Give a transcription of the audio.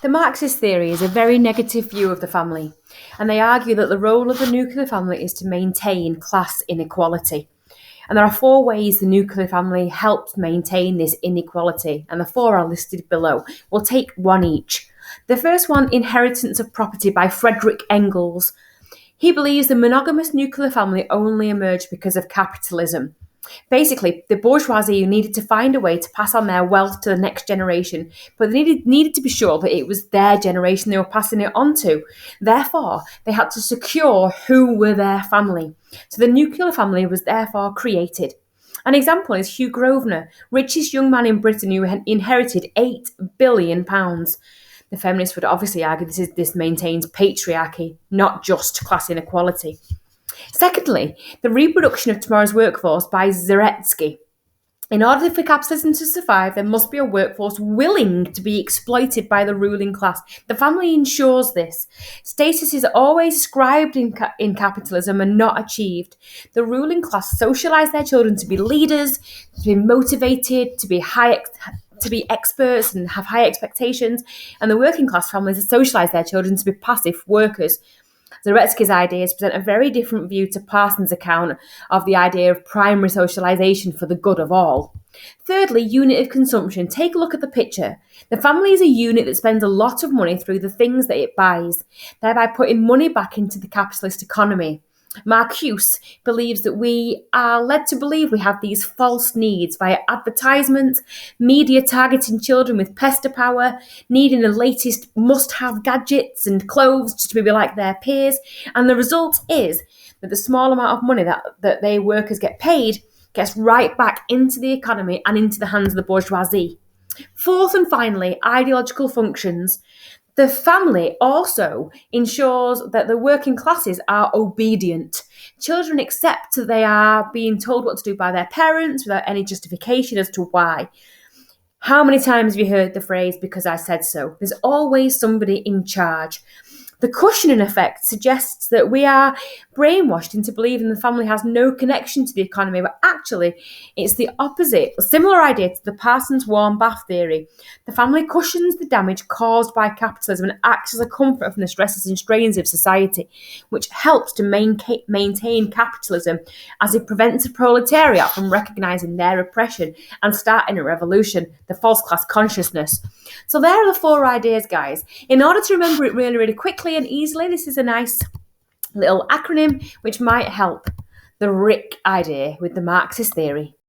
The Marxist theory is a very negative view of the family, and they argue that the role of the nuclear family is to maintain class inequality. And there are four ways the nuclear family helps maintain this inequality, and the four are listed below. We'll take one each. The first one, inheritance of property by Frederick Engels. He believes the monogamous nuclear family only emerged because of capitalism. Basically, the bourgeoisie needed to find a way to pass on their wealth to the next generation, but they needed to be sure that it was their generation they were passing it on to. Therefore, they had to secure who were their family. So the nuclear family was therefore created. An example is Hugh Grosvenor, richest young man in Britain who inherited £8 billion. The feminists would obviously argue this maintains patriarchy, not just class inequality. Secondly, the reproduction of tomorrow's workforce by Zaretsky. In order for capitalism to survive, there must be a workforce willing to be exploited by the ruling class. The family ensures this. Status is always ascribed in capitalism and not achieved. The ruling class socialise their children to be leaders, to be motivated, to be experts and have high expectations, and the working class families socialise their children to be passive workers. Zaretsky's ideas present a very different view to Parsons' account of the idea of primary socialisation for the good of all. Thirdly, unit of consumption. Take a look at the picture. The family is a unit that spends a lot of money through the things that it buys, thereby putting money back into the capitalist economy. Marcuse believes that we are led to believe we have these false needs via advertisements, media targeting children with pester power, needing the latest must-have gadgets and clothes just to be like their peers, and the result is that the small amount of money that they workers get paid gets right back into the economy and into the hands of the bourgeoisie. Fourth and finally, ideological functions. The family also ensures that the working classes are obedient. Children accept that they are being told what to do by their parents without any justification as to why. How many times have you heard the phrase, because I said so? There's always somebody in charge. The cushioning effect suggests that we are brainwashed into believing the family has no connection to the economy, but actually it's the opposite. A similar idea to the Parsons warm bath theory. The family cushions the damage caused by capitalism and acts as a comfort from the stresses and strains of society, which helps to maintain capitalism as it prevents the proletariat from recognising their oppression and starting a revolution, the false class consciousness. So there are the four ideas, guys. In order to remember it really, really quickly and easily, this is a nice little acronym which might help. The RIC idea with the Marxist theory.